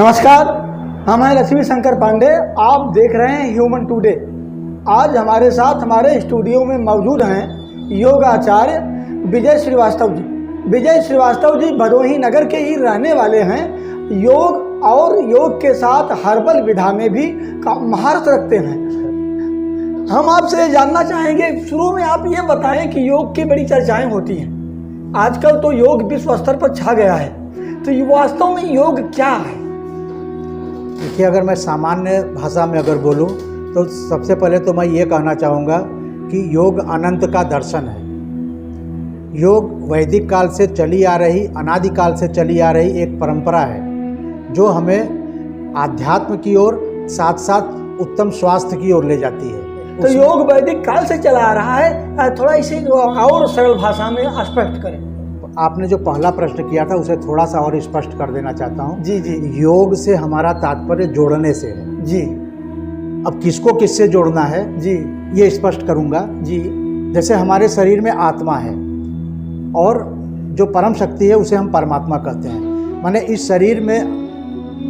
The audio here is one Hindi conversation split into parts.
नमस्कार, हम हैं लक्ष्मी शंकर पांडे। आप देख रहे हैं ह्यूमन टुडे। आज हमारे साथ हमारे स्टूडियो में मौजूद हैं योगाचार्य विजय श्रीवास्तव जी। विजय श्रीवास्तव जी भदोही नगर के ही रहने वाले हैं। योग और योग के साथ हर्बल विधा में भी महारत रखते हैं। हम आपसे जानना चाहेंगे, शुरू में आप ये बताएं कि योग की बड़ी चर्चाएं होती हैं। आजकल तो योग विश्व स्तर पर छा गया है, तो ये वास्तव में योग क्या है? देखिए, अगर मैं सामान्य भाषा में अगर बोलूं तो सबसे पहले तो मैं ये कहना चाहूँगा कि योग अनंत का दर्शन है। योग वैदिक काल से चली आ रही, अनादिकाल से चली आ रही एक परंपरा है जो हमें आध्यात्म की ओर साथ साथ उत्तम स्वास्थ्य की ओर ले जाती है। तो योग वैदिक काल से चला आ रहा है, थोड़ा इसे और सरल भाषा में स्पष्ट करें। आपने जो पहला प्रश्न किया था उसे थोड़ा सा और स्पष्ट कर देना चाहता हूँ। जी जी। योग से हमारा तात्पर्य जोड़ने से है। जी। अब किसको किससे जोड़ना है जी, ये स्पष्ट करूँगा। जी। जैसे हमारे शरीर में आत्मा है और जो परम शक्ति है उसे हम परमात्मा कहते हैं। माने इस शरीर में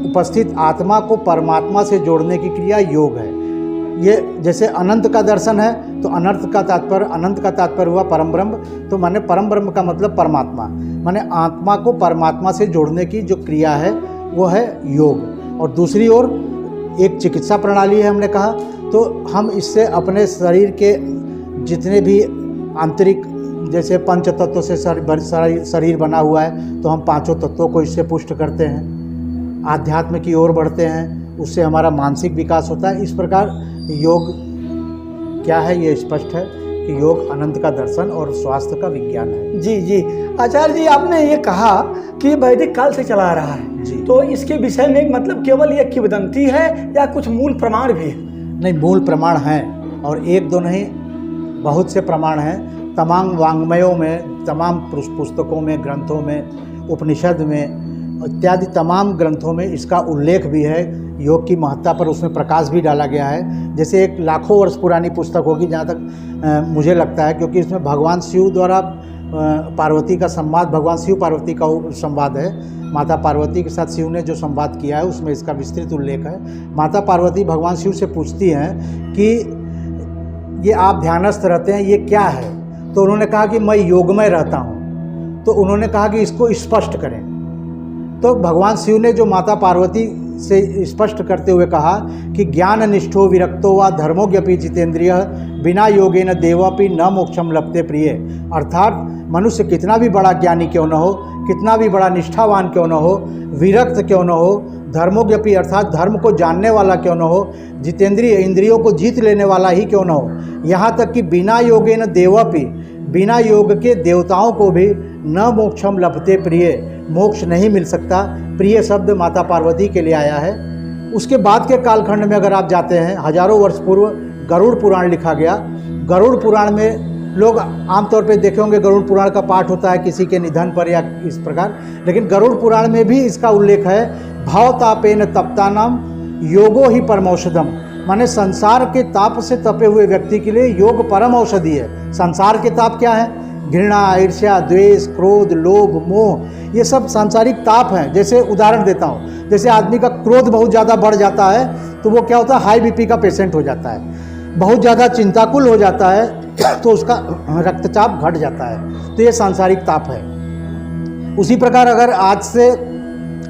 उपस्थित आत्मा को परमात्मा से जोड़ने की क्रिया योग है। ये जैसे अनंत का दर्शन है तो अनंत का तात्पर्य हुआ परम ब्रह्म। तो माने परम ब्रह्म का मतलब परमात्मा, माने आत्मा को परमात्मा से जोड़ने की जो क्रिया है वो है योग। और दूसरी ओर एक चिकित्सा प्रणाली है, हमने कहा। तो हम इससे अपने शरीर के जितने भी आंतरिक, जैसे पंच तत्वों से शरीर बना हुआ है, तो हम पांचों तत्वों को इससे पुष्ट करते हैं, आध्यात्म की ओर बढ़ते हैं, उससे हमारा मानसिक विकास होता है। इस प्रकार योग क्या है ये स्पष्ट है कि योग अनंत का दर्शन और स्वास्थ्य का विज्ञान है। जी जी। आचार्य जी, आपने ये कहा कि वैदिक काल से चला आ रहा है जी। तो इसके विषय में मतलब केवल ये किंवदंती है या कुछ मूल प्रमाण भी है? नहीं, मूल प्रमाण हैं, और एक दो नहीं, बहुत से प्रमाण हैं। तमाम वाङ्मयों में, तमाम पुस्तकों में, ग्रंथों में, उपनिषद में इत्यादि तमाम ग्रंथों में इसका उल्लेख भी है। योग की महत्ता पर उसमें प्रकाश भी डाला गया है। जैसे एक लाखों वर्ष पुरानी पुस्तक होगी जहाँ तक मुझे लगता है, क्योंकि इसमें भगवान शिव द्वारा पार्वती का संवाद, भगवान शिव पार्वती का संवाद है। माता पार्वती के साथ शिव ने जो संवाद किया है उसमें इसका विस्तृत उल्लेख है। माता पार्वती भगवान शिव से पूछती हैं कि ये आप ध्यानस्थ रहते हैं, ये क्या है? तो उन्होंने कहा कि मैं योगमय रहता हूँ। तो उन्होंने कहा कि इसको स्पष्ट करें। तो भगवान शिव ने जो माता पार्वती से स्पष्ट करते हुए कहा कि ज्ञान निष्ठो विरक्तो व धर्मोज्ञपि जितेंद्रिय बिना योगेन देवापि न मोक्षम लभते प्रिय। अर्थात मनुष्य कितना भी बड़ा ज्ञानी क्यों न हो, कितना भी बड़ा निष्ठावान क्यों न हो, विरक्त क्यों न हो, धर्मोज्ञपि अर्थात धर्म को जानने वाला क्यों न हो, जितेंद्रिय इंद्रियों को जीत लेने वाला ही क्यों न हो, यहाँ तक कि बिना योगेन देवापि, बिना योग के देवताओं को भी न मोक्षम लभते प्रिय, मोक्ष नहीं मिल सकता। प्रिय शब्द माता पार्वती के लिए आया है। उसके बाद के कालखंड में अगर आप जाते हैं, हजारों वर्ष पूर्व गरुड़ पुराण लिखा गया। गरुड़ पुराण में लोग आमतौर पे देखे होंगे, गरुड़ पुराण का पाठ होता है किसी के निधन पर या इस प्रकार, लेकिन गरुड़ पुराण में भी इसका उल्लेख है। भावतापेन तप्तानाम योगो ही परमौषधम, माने संसार के ताप से तपे हुए व्यक्ति के लिए योग परम औषधि है। संसार के ताप क्या है? घृणा, ईर्ष्या, द्वेष, क्रोध, लोभ, मोह, ये सब सांसारिक ताप हैं। जैसे उदाहरण देता हूँ, जैसे आदमी का क्रोध बहुत ज़्यादा बढ़ जाता है तो वो क्या होता है, हाई बीपी का पेशेंट हो जाता है। बहुत ज़्यादा चिंताकुल हो जाता है तो उसका रक्तचाप घट जाता है। तो ये सांसारिक ताप है। उसी प्रकार अगर आज से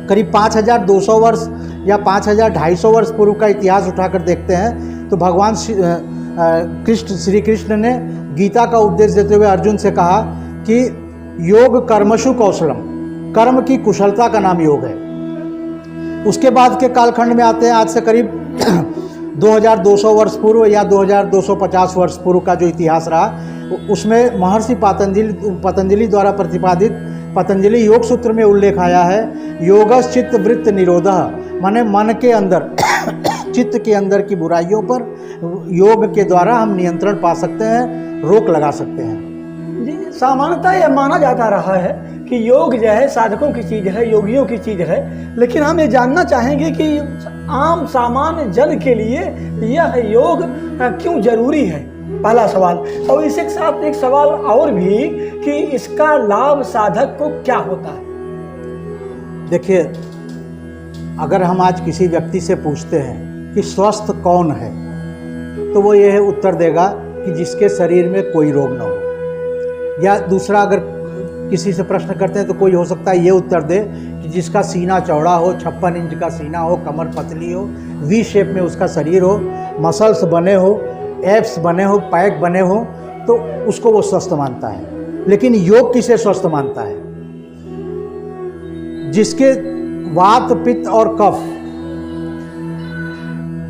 करीब 5200 वर्ष या 5250 वर्ष पूर्व का इतिहास उठाकर देखते हैं तो भगवान श्री कृष्ण ने गीता का उपदेश देते हुए अर्जुन से कहा कि योग कर्मशु कौशलम, कर्म की कुशलता का नाम योग है। उसके बाद के कालखंड में आते हैं, आज से करीब 2200 वर्ष पूर्व या 2250 वर्ष पूर्व का जो इतिहास रहा, उसमें महर्षि पतंजलि द्वारा प्रतिपादित पतंजलि योग सूत्र में उल्लेख आया है, योगश्चित्त वृत्त निरोधः, माने मन के अंदर चित्त के अंदर की बुराइयों पर योग के द्वारा हम नियंत्रण पा सकते हैं, रोक लगा सकते हैं। जी, सामान्यतः यह माना जाता रहा है कि योग जो है साधकों की चीज़ है, योगियों की चीज़ है। लेकिन हम ये जानना चाहेंगे कि आम सामान्य जन के लिए यह योग क्यों जरूरी है, पहला सवाल। और इसके साथ एक सवाल और भी कि इसका लाभ साधक को क्या होता है? देखिए, अगर हम आज किसी व्यक्ति से पूछते हैं कि स्वस्थ कौन है, तो वो यह उत्तर देगा कि जिसके शरीर में कोई रोग न हो। या दूसरा, अगर किसी से प्रश्न करते हैं तो कोई हो सकता है ये उत्तर दे कि जिसका सीना चौड़ा हो, 56 इंच का सीना हो, कमर पतली हो, वी शेप में उसका शरीर हो, मसल्स बने हो, एब्स बने हो, पैक बने हो, तो उसको वो स्वस्थ मानता है। लेकिन योग किसे स्वस्थ मानता है? जिसके वात पित्त और कफ,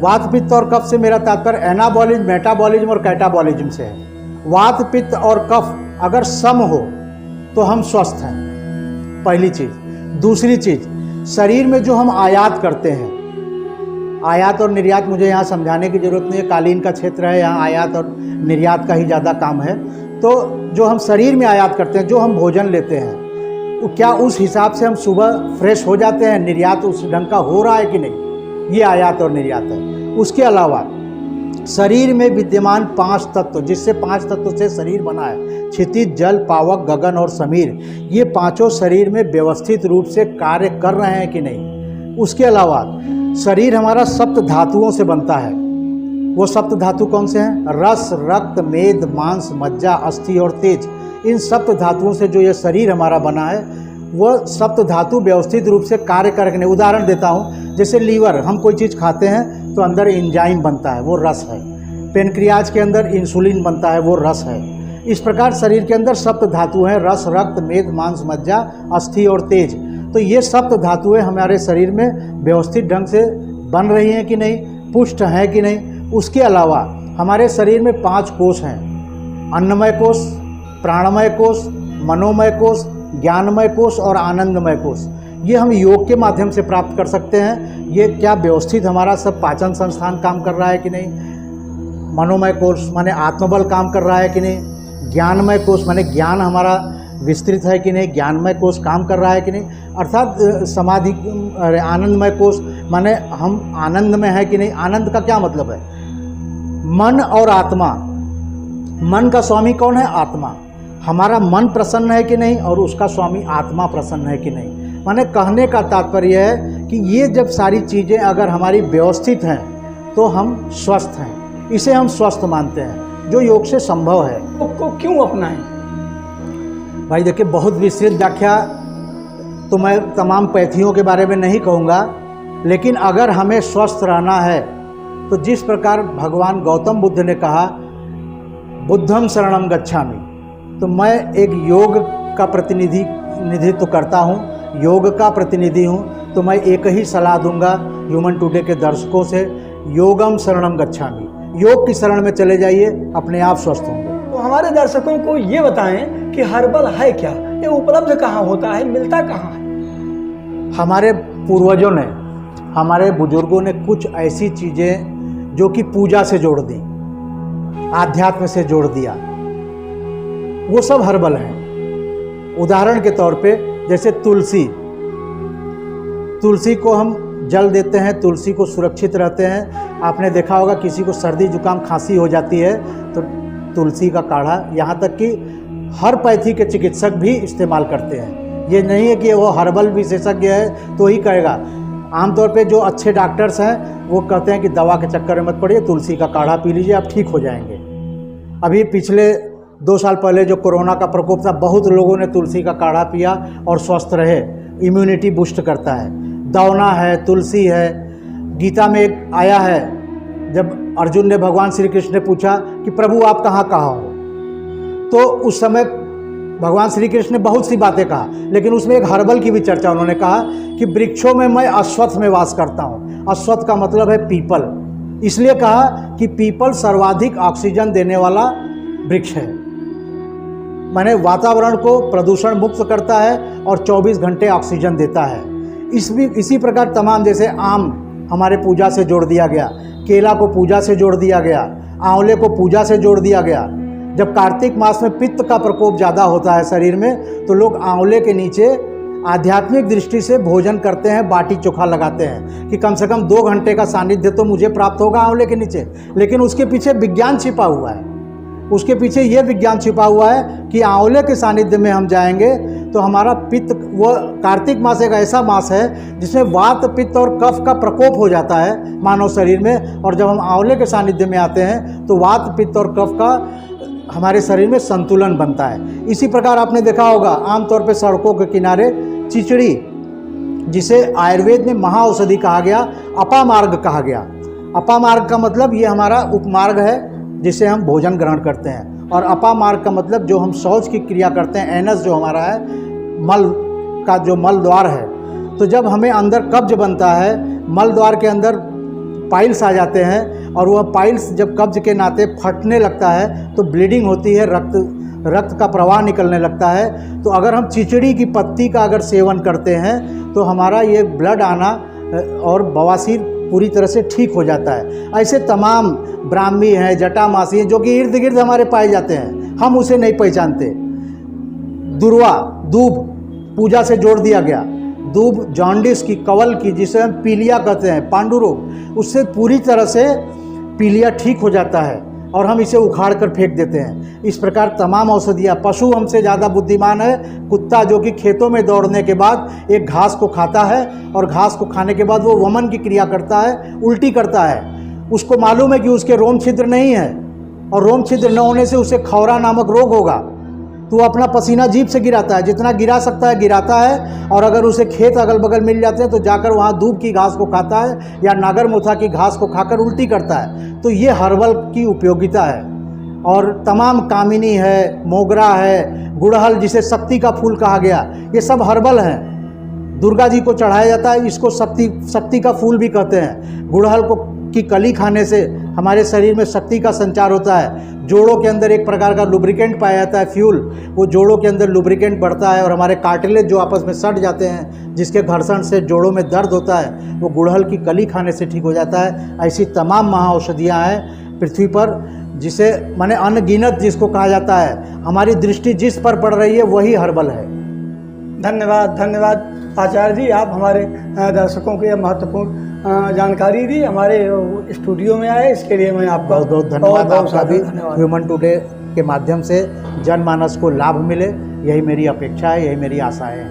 वात पित्त और कफ से मेरा तात्पर्य एनाबॉलिज्म, मेटाबॉलिज्म और कैटाबॉलिज्म से है। वात पित्त और कफ अगर सम हो तो हम स्वस्थ हैं, पहली चीज। दूसरी चीज, शरीर में जो हम आयात करते हैं, आयात और निर्यात मुझे यहाँ समझाने की जरूरत नहीं है, कालीन का क्षेत्र है, यहाँ आयात और निर्यात का ही ज़्यादा काम है। तो जो हम शरीर में आयात करते हैं, जो हम भोजन लेते हैं, वो क्या उस हिसाब से हम सुबह फ्रेश हो जाते हैं? निर्यात उस ढंग का हो रहा है कि नहीं? ये आयात और निर्यात है। उसके अलावा शरीर में विद्यमान 5 तत्व, जिससे 5 तत्व से शरीर बना है, क्षितिज, जल, पावक, गगन और समीर, ये पांचों शरीर में व्यवस्थित रूप से कार्य कर रहे हैं कि नहीं? उसके अलावा शरीर हमारा सप्त धातुओं से बनता है। वो सप्त धातु कौन से हैं? रस, रक्त, मेद, मांस, मज्जा, अस्थि और तेज। इन सप्त धातुओं से जो ये शरीर हमारा बना है, वो सप्त धातु व्यवस्थित रूप से कार्य करने। उदाहरण देता हूँ, जैसे लीवर, हम कोई चीज़ खाते हैं तो अंदर एंजाइम बनता है, वो रस है। पेनक्रियाज के अंदर इंसुलिन बनता है, वो रस है। इस प्रकार शरीर के अंदर सप्त धातु हैं, रस, रक्त, मेद, मांस, मज्जा, अस्थि और तेज। तो ये सप्त धातुएं हमारे शरीर में व्यवस्थित ढंग से बन रही हैं कि नहीं, पुष्ट हैं कि नहीं। उसके अलावा हमारे शरीर में 5 कोष हैं, अन्नमय कोष, प्राणमय कोष, मनोमय कोष, ज्ञानमय कोष और आनंदमय कोष। ये हम योग के माध्यम से प्राप्त कर सकते हैं। ये क्या व्यवस्थित हमारा सब पाचन संस्थान काम कर रहा है कि नहीं, मनोमय कोष माने आत्मबल काम कर रहा है कि नहीं, ज्ञानमय कोष माने ज्ञान हमारा विस्तृत है कि नहीं, ज्ञानमय कोष काम कर रहा है कि नहीं, अर्थात समाधि, आनंदमय कोष माने हम आनंद में है कि नहीं। आनंद का क्या मतलब है? मन और आत्मा। मन का स्वामी कौन है? आत्मा। हमारा मन प्रसन्न है कि नहीं, और उसका स्वामी आत्मा प्रसन्न है कि नहीं। माने कहने का तात्पर्य है कि ये जब सारी चीज़ें अगर हमारी व्यवस्थित हैं तो हम स्वस्थ हैं। इसे हम स्वस्थ मानते हैं, जो योग से संभव है। को क्यों अपनाएं? भाई देखिए, बहुत विस्तृत व्याख्या तो मैं तमाम पैथियों के बारे में नहीं कहूँगा, लेकिन अगर हमें स्वस्थ रहना है तो जिस प्रकार भगवान गौतम बुद्ध ने कहा बुद्धम शरणम गच्छामि, तो मैं एक योग का प्रतिनिधित्व करता हूँ, योग का प्रतिनिधि हूँ। तो मैं एक ही सलाह दूंगा ह्यूमन टुडे के दर्शकों से, योगम शरणम गच्छामि, योग की शरण में चले जाइए, अपने आप स्वस्थ होंगे। तो हमारे दर्शकों को ये बताएं कि हर्बल है क्या, ये उपलब्ध कहाँ होता है, मिलता कहाँ है? हमारे पूर्वजों ने, हमारे बुजुर्गों ने कुछ ऐसी चीज़ें जो कि पूजा से जोड़ दी, आध्यात्म से जोड़ दिया, वो सब हर्बल हैं। उदाहरण के तौर पे जैसे तुलसी, तुलसी को हम जल देते हैं, तुलसी को सुरक्षित रहते हैं। आपने देखा होगा किसी को सर्दी जुकाम खांसी हो जाती है तो तुलसी का काढ़ा, यहाँ तक कि हर पैथी के चिकित्सक भी इस्तेमाल करते हैं। ये नहीं है कि वो हर्बल विशेषज्ञ है तो ही करेगा। आमतौर पे जो अच्छे डॉक्टर्स हैं वो कहते हैं कि दवा के चक्कर में मत पड़िए, तुलसी का काढ़ा पी लीजिए, आप ठीक हो जाएंगे। अभी पिछले 2 साल पहले जो कोरोना का प्रकोप था, बहुत लोगों ने तुलसी का काढ़ा पिया और स्वस्थ रहे। इम्यूनिटी बूस्ट करता है। दौना है, तुलसी है। गीता में एक आया है, जब अर्जुन ने भगवान श्री कृष्ण ने पूछा कि प्रभु आप कहाँ हो, तो उस समय भगवान श्री कृष्ण ने बहुत सी बातें कहा, लेकिन उसमें एक हर्बल की भी चर्चा उन्होंने कहा कि वृक्षों में मैं अश्वत्थ में वास करता हूँ। अश्वत्थ का मतलब है पीपल, इसलिए कहा कि पीपल सर्वाधिक ऑक्सीजन देने वाला वृक्ष है। माने वातावरण को प्रदूषण मुक्त करता है और 24 घंटे ऑक्सीजन देता है। इसी प्रकार तमाम, जैसे आम हमारे पूजा से जोड़ दिया गया, केला को पूजा से जोड़ दिया गया, आंवले को पूजा से जोड़ दिया गया। जब कार्तिक मास में पित्त का प्रकोप ज़्यादा होता है शरीर में, तो लोग आंवले के नीचे आध्यात्मिक दृष्टि से भोजन करते हैं, बाटी चोखा लगाते हैं कि कम से कम 2 घंटे का सानिध्य तो मुझे प्राप्त होगा आंवले के नीचे। लेकिन उसके पीछे विज्ञान छिपा हुआ है। उसके पीछे ये विज्ञान छिपा हुआ है कि आंवले के सानिध्य में हम जाएंगे तो हमारा पित्त, वो कार्तिक मास एक ऐसा मास है जिसमें वात, पित्त और कफ का प्रकोप हो जाता है मानव शरीर में, और जब हम आंवले के सानिध्य में आते हैं तो वात, पित्त और कफ का हमारे शरीर में संतुलन बनता है। इसी प्रकार आपने देखा होगा आमतौर पे सड़कों के किनारे चिचड़ी, जिसे आयुर्वेद में महाऔषधि कहा गया, अपामार्ग कहा गया। अपामार्ग का मतलब ये हमारा उपमार्ग है जिसे हम भोजन ग्रहण करते हैं, और अपामार्ग का मतलब जो हम शौच की क्रिया करते हैं, एनस जो हमारा है, मल का जो मल द्वार है। तो जब हमें अंदर कब्ज बनता है, मल द्वार के अंदर पाइल्स आ जाते हैं, और वह पाइल्स जब कब्ज के नाते फटने लगता है तो ब्लीडिंग होती है, रक्त का प्रवाह निकलने लगता है। तो अगर हम चिचड़ी की पत्ती का अगर सेवन करते हैं तो हमारा ये ब्लड आना और बवासीर पूरी तरह से ठीक हो जाता है। ऐसे तमाम ब्राह्मी हैं, जटामासी हैं, जो कि इर्द गिर्द हमारे पाए जाते हैं, हम उसे नहीं पहचानते। दुर्वा, दूब पूजा से जोड़ दिया गया। दूब जॉन्डिस की, कवल की, जिसे हम पीलिया कहते हैं, पांडु रोग, उससे पूरी तरह से पीलिया ठीक हो जाता है और हम इसे उखाड़ कर फेंक देते हैं। इस प्रकार तमाम औषधियाँ, पशु हमसे ज़्यादा बुद्धिमान है। कुत्ता जो कि खेतों में दौड़ने के बाद एक घास को खाता है और घास को खाने के बाद वो वमन की क्रिया करता है, उल्टी करता है। उसको मालूम है कि उसके रोम छिद्र नहीं है, और रोम छिद्र न होने से उसे खौरा नामक रोग होगा, तो वो अपना पसीना जीभ से गिराता है, जितना गिरा सकता है गिराता है। और अगर उसे खेत अगल बगल मिल जाते हैं तो जाकर वहाँ दूब की घास को खाता है या नागरमुथा की घास को खाकर उल्टी करता है। तो ये हर्बल की उपयोगिता है। और तमाम कामिनी है, मोगरा है, गुड़हल जिसे शक्ति का फूल कहा गया, ये सब हर्बल हैं। दुर्गा जी को चढ़ाया जाता है, इसको शक्ति का फूल भी कहते हैं। गुड़हल की कली खाने से हमारे शरीर में शक्ति का संचार होता है। जोड़ों के अंदर एक प्रकार का लुब्रिकेंट पाया जाता है, फ्यूल, वो जोड़ों के अंदर लुब्रिकेंट बढ़ता है और हमारे कार्टिलेज जो आपस में सट जाते हैं, जिसके घर्षण से जोड़ों में दर्द होता है, वो गुड़हल की कली खाने से ठीक हो जाता है। ऐसी तमाम महाऔषधियाँ हैं पृथ्वी पर, जिसे माने अनगिनत जिसको कहा जाता है। हमारी दृष्टि जिस पर पड़ रही है वही हर्बल है। धन्यवाद, धन्यवाद आचार्य जी, आप हमारे दर्शकों को यह महत्वपूर्ण जानकारी दी, हमारे स्टूडियो में आए, इसके लिए मैं आपका बहुत बहुत धन्यवाद। आपका भी धन्यवाद। ह्यूमन टुडे के माध्यम से जनमानस को लाभ मिले, यही मेरी अपेक्षा है, यही मेरी आशा है।